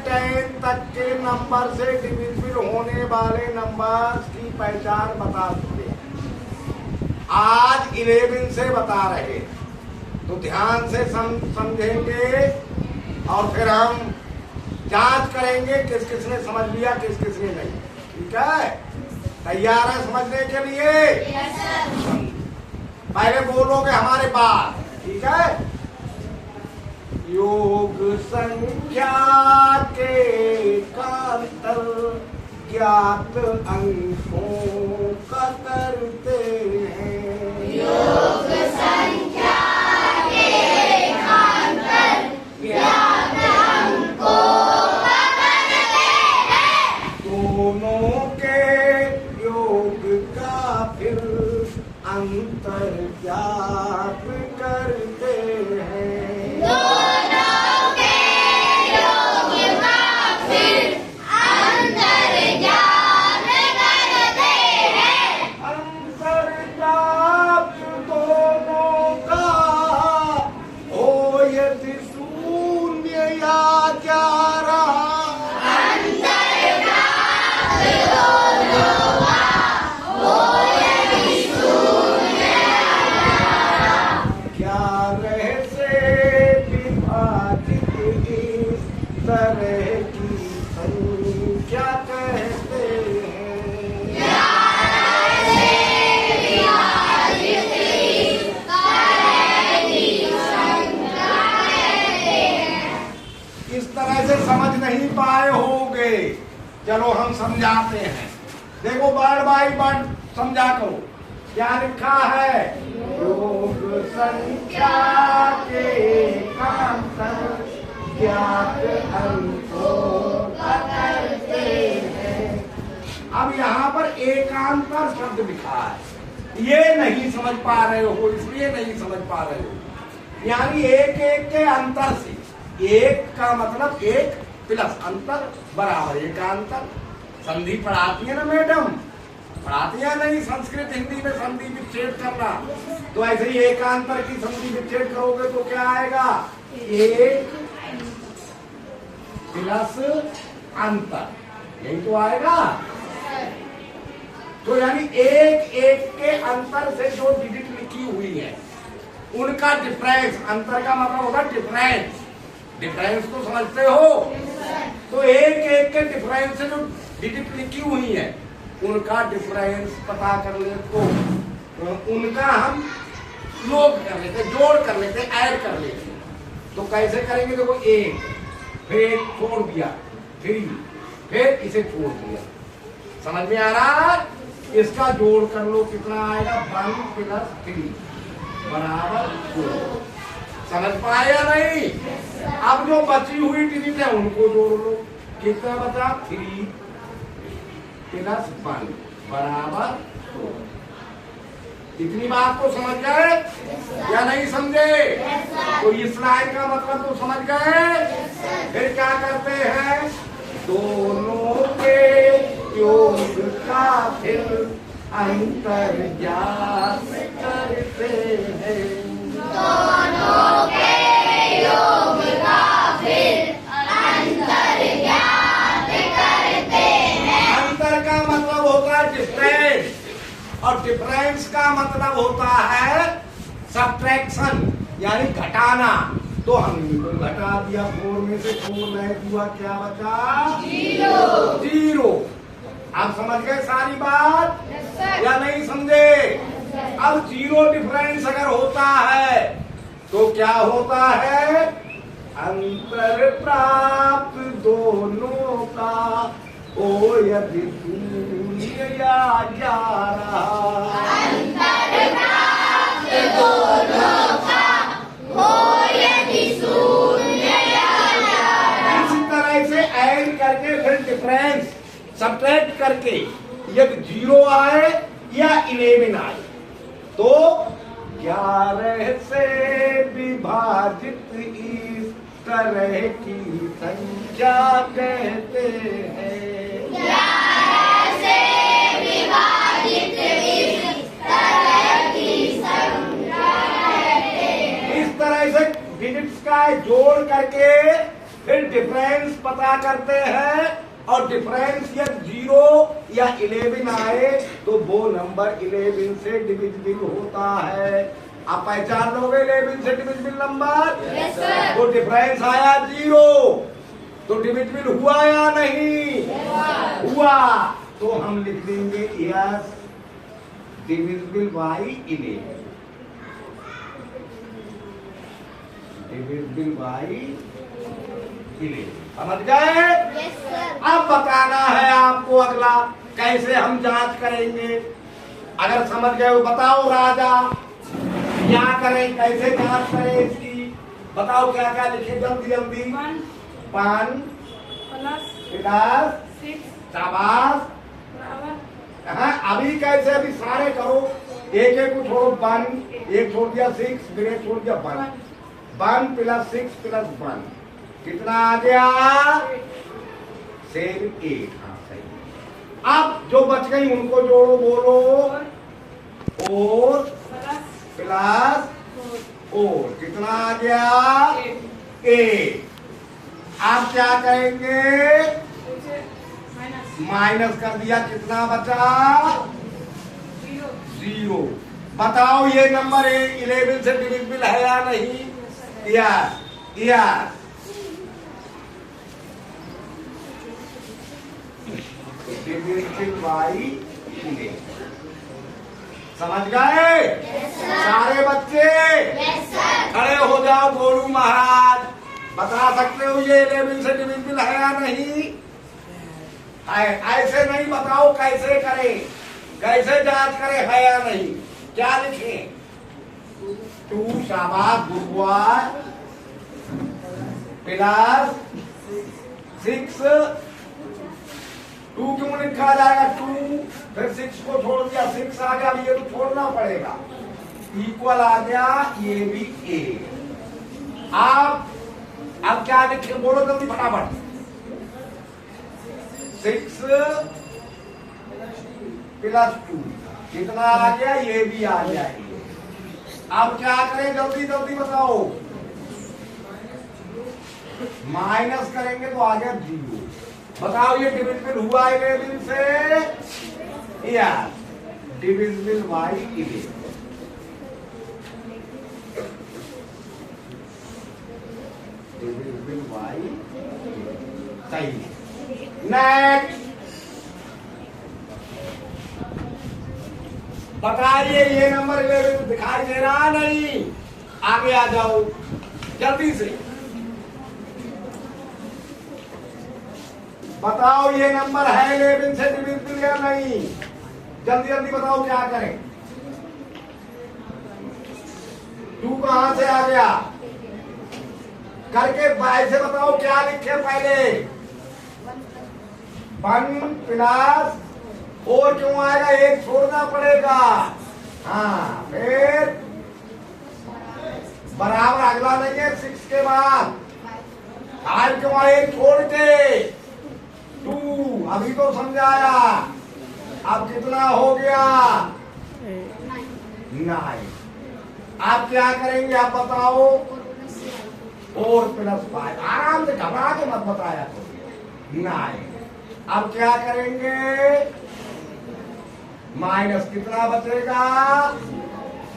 10 तक के नंबर से डिविजिबल होने वाले नंबर्स की पहचान बता चुके हैं। आज 11 से बता रहे हैं, तो ध्यान से समझेंगे और फिर हम जांच करेंगे किस किसने समझ लिया किस किसने नहीं। ठीक है, तैयार है समझने के लिए? पहले बोलोगे हमारे बाद, ठीक है? योग संख्या के कांतर ज्ञात अंकों का करते हैं। योग संख्या के कांतर ज्ञात अंकों का करते हैं। दोनों के योग का फिर अंतर ज्ञात करते हैं। दोनों के योग का फिर अंतर ज्ञात करते हैं। अंतर ज्ञात दोनों का हो यदि शून्य या 11। अंतर ज्ञात दोनों का हो यदि शून्य या 11 से विभाजित इस तरह की संख्या कहते हैं। 11 से विभाजित इस तरह की संख्या कहते हैं। इस तरह से समझ नहीं पाए होगे, चलो हम समझाते हैं। देखो वर्ड बाय वर्ड समझा करो। क्या लिखा है? योग संख्या के कांतर ज्ञात अंकों का करते हैं। अब यहाँ पर एकांतर शब्द लिखा है, ये नहीं समझ पा रहे हो, इसलिए नहीं समझ पा रहे हो। यानी एक एक के अंतर से, एक का मतलब एक प्लस अंतर बराबर एकांतर। संधि पढ़ाती है ना मैडम, पढ़ाती है नहीं संस्कृत हिंदी में संधि विच्छेद करना, तो ऐसे ही एकांतर की संधि विच्छेद करोगे तो क्या आएगा? एक प्लस अंतर, यही तो आएगा। तो यानी एक एक के अंतर से जो डिजिट लिखी हुई है उनका डिफरेंस, अंतर का मतलब होगा डिफरेंस। डिफरेंस तो समझते हो? तो एक एक के डिफरेंस से जो डिजिट लिखी हुई है उनका डिफरेंस पता कर ले तो उनका हम योग कर लेते, जोड़ कर लेते, ऐड कर लेते। तो कैसे करेंगे? देखो एक, फिर एक छोड़ दिया, फिर इसे छोड़ दिया। समझ में आ रहा है? इसका जोड़ कर लो, कितना आएगा? 1 + 3 बराबर 2। समझ पाए या नहीं? अब जो बची हुई डिजिट है उनको जोड़ लो। कितना बचा? 3 + 1 बराबर 2। इतनी बात तो समझ गए या नहीं समझे? तो इस लाइन का मतलब तो समझ गए। फिर क्या करते हैं? दोनों के योग का फिर अंतर ज्ञात करते हैं। दोनों के योग का फिर अंतर ज्ञात करते हैं। अंतर का मतलब होता है डिफरेंस और डिफरेंस का मतलब होता है सब्ट्रैक्शन, यानी घटाना। तो हमने घटा दिया, 4 में से 4 रह हुआ, क्या बचा? 0। आप समझ गए सारी बात या नहीं समझे? अब 0 डिफरेंस अगर होता है तो क्या होता है? अंतर प्राप्त दोनों का हो यदि 0 या 11। अंतर प्राप्त दोनों का हो यदि 0 या 11। इसी तरह से ऐड करके फिर डिफरेंस सब्ट्रैक्ट करके यदि 0 आए या 11 आए तो 11 से विभाजित इस तरह की संख्या कहते हैं। 11 से विभाजित इस तरह की संख्या कहते हैं। इस तरह से डिजिट्स का जोड़ करके फिर डिफरेंस पता करते हैं और डिफरेंस या 0 या 11 आए तो वो नंबर 11 से डिविजिबल होता है। आप पहचान लोगे 11 से डिविजिबल नंबर? Yes sir. तो डिफरेंस आया 0 तो डिविजिबल हुआ या नहीं? हुआ। तो हम लिख देंगे yes divisible by 11, divisible by 11। समझ गए? Yes sir. अब बताना है आपको अगला कैसे हम जांच करेंगे। अगर समझ गए हो बताओ राजा, क्या करें, कैसे जांच करें इसकी? बताओ क्या क्या लिखे जल्दी जल्दी। 1 प्लस 6 शाबाश। हाँ अभी कैसे, अभी सारे करो, एक एक को छोड़ो। 1 एक छोड़ दिया, 6 फिर एक छोड़ दिया 1। 1 प्लस 6 प्लस 1 कितना आ गया? 7 हाँ सही। अब जो बच गई उनको जोड़ो, बोलो 4 प्लस 4 कितना आ गया? 8। आप क्या करेंगे? माइनस कर दिया, कितना बचा? 0। बताओ ये नंबर 11 से डिविजिबल है या नहीं? यस। Divisible by 11। समझ गए? सारे बच्चे यस सर। खड़े हो जाओ। गोलू महाराज बता सकते हो ये 11 से डिविजिबल है या नहीं? ऐसे नहीं, बताओ कैसे करें, कैसे जांच करें है या नहीं। क्या लिखें? 2 शाबाश गुरुवार प्लस 6 2 क्यों लिखा जाएगा? 2 फिर 6 को छोड़ दिया, 6 आ गया, ये तो छोड़ना पड़ेगा। इक्वल आ गया, ये भी A। आप अब क्या लिखे बोलो जल्दी फटाफट। 6 प्लस 2 कितना आ गया? ये भी आ गया। अब क्या करें जल्दी जल्दी बताओ। माइनस करेंगे तो आ गया 0। बताओ ये डिविजिबल हुआ 11 से? या डिविजिबल बाई 11। डिविजिबल बाई सही। नेक्स्ट बताइए ये नंबर 11 दिखाई दे रहा नहीं? आगे आ जाओ जल्दी से। बताओ ये नंबर है 11 से डिविजिबल या नहीं? जल्दी जल्दी बताओ क्या करें। 2 कहां से आ गया? करके ऐसे बताओ क्या लिखे पहले। 1 प्लस 4 क्यों आएगा? 1 छोड़ना पड़ेगा। हाँ फिर बराबर अगला नहीं है 6 के बाद 5 क्यों आए? 1 छोड़ के 2 अभी तो समझाया। अब कितना हो गया? 9। आप क्या करेंगे आप बताओ। 4 प्लस 5 आराम से घबरा के मत बताया तो 9। अब क्या करेंगे? माइनस कितना बचेगा?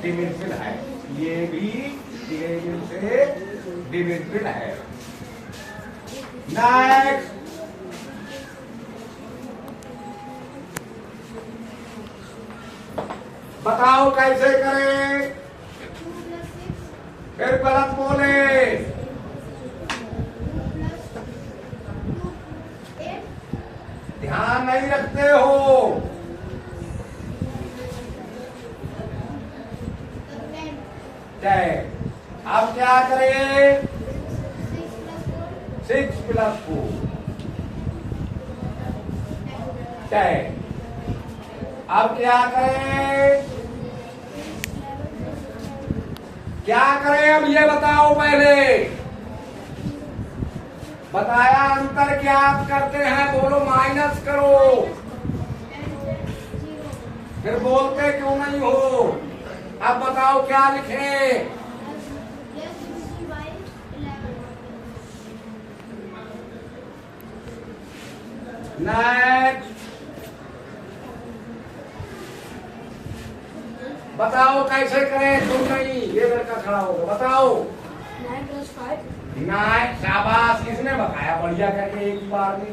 डिविजिबल है, ये भी 11 से डिविजिबल है। नेक्स्ट बताओ कैसे करें। फिर गलत बोले। ध्यान नहीं रखते हो। अब क्या करें? 6 प्लस 4 अब क्या करें? क्या करें अब ये बताओ पहले। बताया अंतर क्या आप करते हैं? बोलो माइनस करो। फिर बोलते क्यों नहीं हो? अब बताओ क्या लिखें? नेक्स्ट बताओ कैसे करें, तुम नहीं, ये लड़का खड़ा होगा, बताओ। 9 plus 5 9, शाबाश, किसने बताया बढ़िया करके एक ही बार में,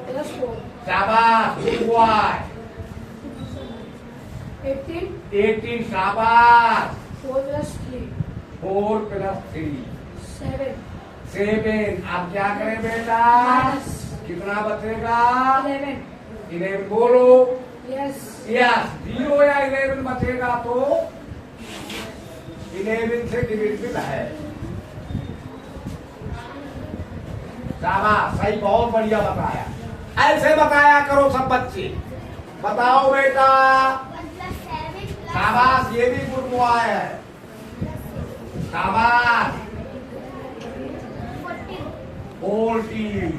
plus 4 शाबाश, good boy। 18, शाबाश। 4 plus 3 4 + 3 7 7। अब क्या करें बेटा, Minus कितना बचेगा, 11 11 बोलो। yes यस, 0 या 11 बचेगा तो 11 से डिविजिबल है। शाबाश, सही, बहुत बढ़िया बताया। ऐसे बताया करो सब बच्चे, बताओ बेटा। 1 plus 7 plus शाबाश, ये भी गुड बॉय है, शाबाश। 14 40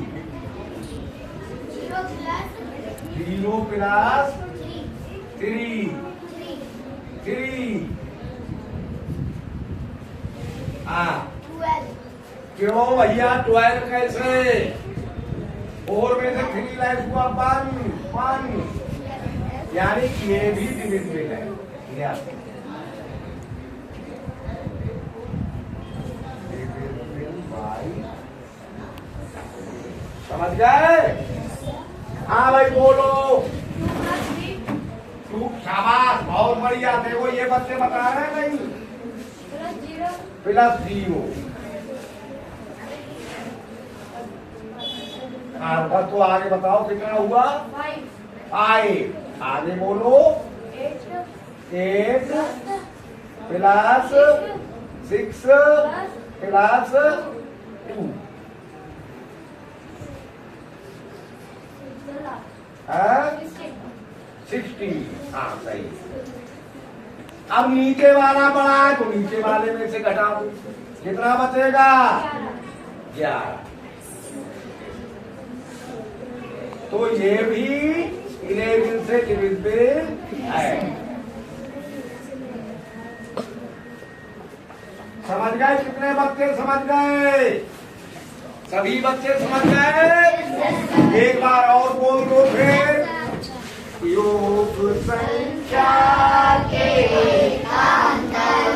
0 plus 0 + 3 3 हाँ, 12 क्यों भैया 12 कैसे, 4 में से 3 लाइफ हुआ 1, यानी कि ये भी डिविजिबल है। यस, समझ गए? हाँ भाई बोलो। 2 plus 3 तू शाबाश, बहुत बढ़िया। देखो ये बच्चे बता रहे हैं नहीं, plus 0 +0। हाँ, तो आगे बताओ कितना हुआ, 5 5। आगे बोलो, 8 8 plus + 6 + 2 60। हाँ सही। अब नीचे वाला बड़ा है तो नीचे वाले में से घटा दो, कितना बचेगा, 11। तो ये भी 11 से डिविजिबल है। समझ गए? कितने बच्चे समझ गए? सभी बच्चे समझ गए? एक बार और बोल दो फिर। योग संख्या के अंतर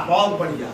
बहुत बढ़िया।